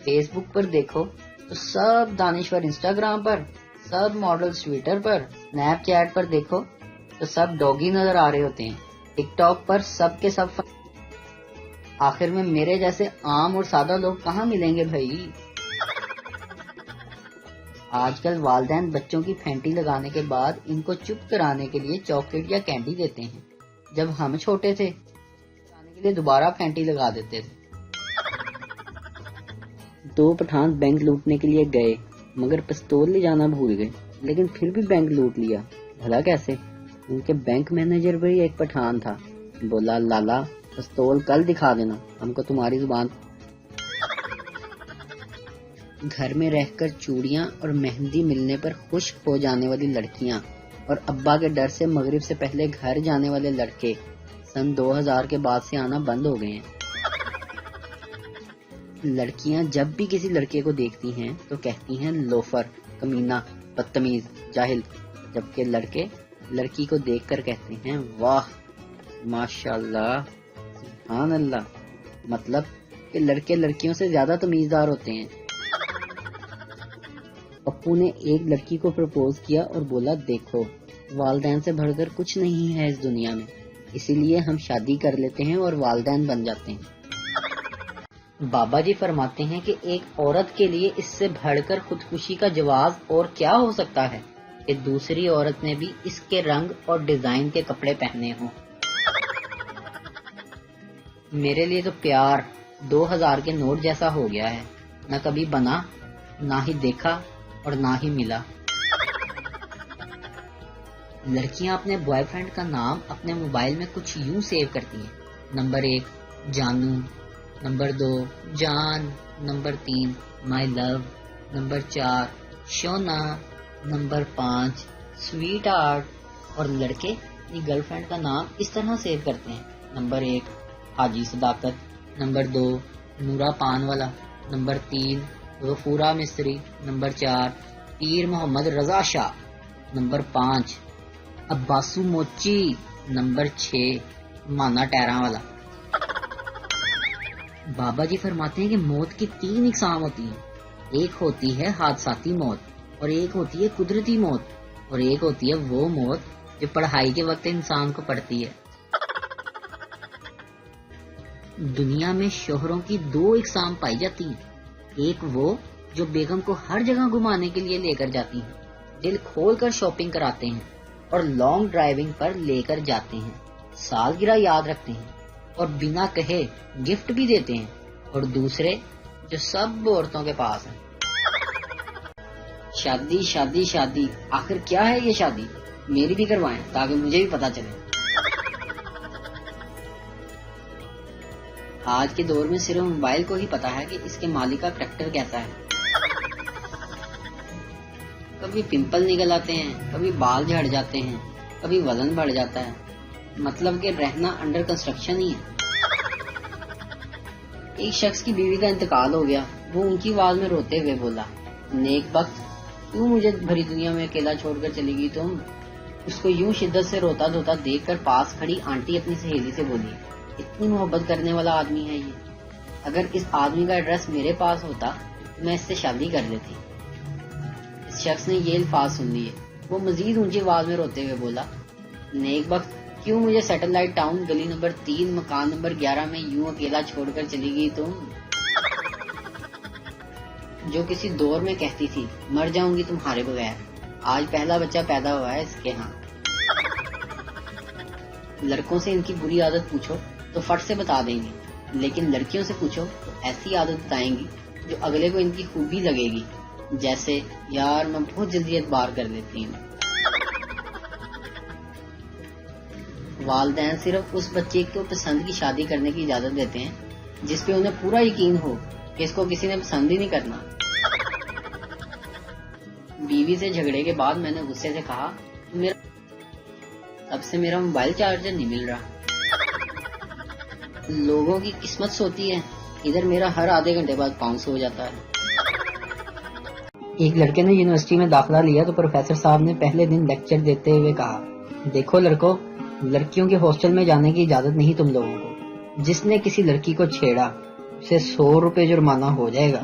Face بک پر دیکھو تو سب دانشور انسٹاگرام پر، سب ماڈلز ٹویٹر پر، اسنیپ چیٹ پر دیکھو تو سب ڈوگی نظر آ رہے ہوتے ہیں، ٹک ٹاک پر سب کے سب آخر میں میرے جیسے عام اور سادہ لوگ کہاں ملیں گے بھائی؟ آج کل والدین بچوں کی پھینٹی لگانے کے بعد ان کو چپ کرانے کے لیے چاکلیٹ یا کینڈی دیتے ہیں۔ جب ہم چھوٹے تھے کرانے کے لیے دوبارہ پھینٹی لگا دیتے تھے۔ 2 پٹھان بینک لوٹنے کے لیے گئے مگر پستول لے جانا بھول گئے، لیکن پھر بھی بینک لوٹ لیا۔ بھلا کیسے؟ ان کے بینک مینیجر بھی ایک پٹھان تھا۔ بولا لالا پستول کل دکھا دینا، ہم کو تمہاری زبان۔ گھر میں رہ کر چوڑیاں اور مہندی ملنے پر خوش ہو جانے والی لڑکیاں اور ابا کے ڈر سے مغرب سے پہلے گھر جانے والے لڑکے سن 2000 کے بعد سے آنا بند ہو گئے ہیں۔ لڑکیاں جب بھی کسی لڑکے کو دیکھتی ہیں تو کہتی ہیں لوفر، کمینہ، بدتمیز، جاہل، جبکہ لڑکے لڑکی کو دیکھ کر کہتے ہیں واہ ماشاءاللہ سبحان اللہ، مطلب کہ لڑکے لڑکیوں سے زیادہ تمیزدار ہوتے ہیں۔ پپو نے ایک لڑکی کو پرپوز کیا اور بولا دیکھو والدین سے بڑھ کر کچھ نہیں ہے اس دنیا میں، اسی لیے ہم شادی کر لیتے ہیں اور والدین بن جاتے ہیں۔ بابا جی فرماتے ہیں کہ ایک عورت کے لیے اس سے بڑھ کر خودکشی کا جواز اور کیا ہو سکتا ہے کہ دوسری عورت نے بھی اس کے رنگ اور ڈیزائن کے کپڑے پہنے ہوں۔ میرے لیے تو پیار 2000 کے نوٹ جیسا ہو گیا ہے، نہ کبھی بنا، نہ ہی دیکھا اور نہ ہی ملا۔ لڑکیاں اپنے بوائے فرینڈ کا نام اپنے موبائل میں کچھ یوں سیو کرتی ہیں: نمبر 1 جانو، نمبر 2 جان، نمبر 3 مائی لو، نمبر 4 شونا، نمبر 5 سویٹ ہارٹ۔ اور لڑکے اپنی گرل فرینڈ کا نام اس طرح سیو کرتے ہیں: نمبر 1 حاجی صداقت، نمبر 2 نورا پان والا، نمبر 3 غفورہ مستری، نمبر 4 پیر محمد رضا شاہ، نمبر 5 عباسو موچی، نمبر 6 مانا ٹیراں والا۔ بابا جی فرماتے ہیں کہ موت کی 3 اقسام ہوتی ہیں: ایک ہوتی ہے حادثاتی موت، اور ایک ہوتی ہے قدرتی موت، اور ایک ہوتی ہے وہ موت جو پڑھائی کے وقت انسان کو پڑتی ہے۔ دنیا میں شوہروں کی 2 اقسام پائی جاتی ہیں: ایک وہ جو بیگم کو ہر جگہ گھمانے کے لیے لے کر جاتی ہیں، دل کھول کر شاپنگ کراتے ہیں اور لانگ ڈرائیونگ پر لے کر جاتے ہیں، سالگرہ یاد رکھتے ہیں اور بنا کہے گفٹ بھی دیتے ہیں، اور دوسرے جو سب عورتوں کے پاس ہیں۔ شادی شادی شادی، آخر کیا ہے یہ شادی؟ میری بھی کروائیں تاکہ مجھے بھی پتا چلے۔ آج کے دور میں صرف موبائل کو ہی پتا ہے کہ اس کے مالک کا کریکٹر کیسا ہے۔ کبھی پمپل نکل آتے ہیں، کبھی بال جھڑ جاتے ہیں، کبھی وزن بڑھ جاتا ہے، مطلب کہ رہنا انڈر کنسٹرکشن ہی ہے۔ ایک شخص کی بیوی کا انتقال ہو گیا، وہ ان کی آواز میں روتے ہوئے بولا نیک بخت کیوں مجھے بھری دنیا میں اکیلا چھوڑ کر چلی گئی تم؟ اس کو یوں شدت سے روتا دھوتا دیکھ کر پاس کھڑی آنٹی اپنی سہیلی سے بولی اتنی محبت کرنے والا آدمی ہے یہ، اگر اس آدمی کا ایڈریس میرے پاس ہوتا تو میں اس سے شادی کر لیتی۔ اس شخص نے یہ الفاظ سن لیے، وہ مزید اونچی آواز میں روتے ہوئے بولا نیک بخت کیوں مجھے سیٹلائٹ ٹاؤن گلی نمبر 3 مکان نمبر 11 میں یوں اکیلا چھوڑ کر چلی گئی تم؟ جو کسی دور میں کہتی تھی مر جاؤں گی تمہارے بغیر، آج پہلا بچہ پیدا ہوا ہے اس کے ہاں۔ لڑکوں سے ان کی بری عادت پوچھو تو فٹ سے بتا دیں گے، لیکن لڑکیوں سے پوچھو تو ایسی عادت بتائیں گی جو اگلے کو ان کی خوبی لگے گی، جیسے یار میں بہت جلدی اعتبار کر لیتی ہوں۔ والدین صرف اس بچے کو پسند کی شادی کرنے کی اجازت دیتے ہیں جس پہ انہیں پورا یقین ہو کہ اس کو کسی نے پسند ہی نہیں کرنا۔ بیوی سے جھگڑے کے بعد میں نے غصے سے کہا تب سے میرا موبائل چارجر نہیں مل رہا۔ لوگوں کی قسمت سوتی ہے، ادھر میرا ہر آدھے گھنٹے بعد باؤنس ہو جاتا ہے۔ ایک لڑکے نے یونیورسٹی میں داخلہ لیا تو پروفیسر صاحب نے پہلے دن لیکچر دیتے ہوئے کہا دیکھو لڑکو، لڑکیوں کے ہاسٹل میں جانے کی اجازت نہیں تم لوگوں کو، جس نے کسی لڑکی کو چھیڑا اسے 100 روپے جرمانہ ہو جائے گا،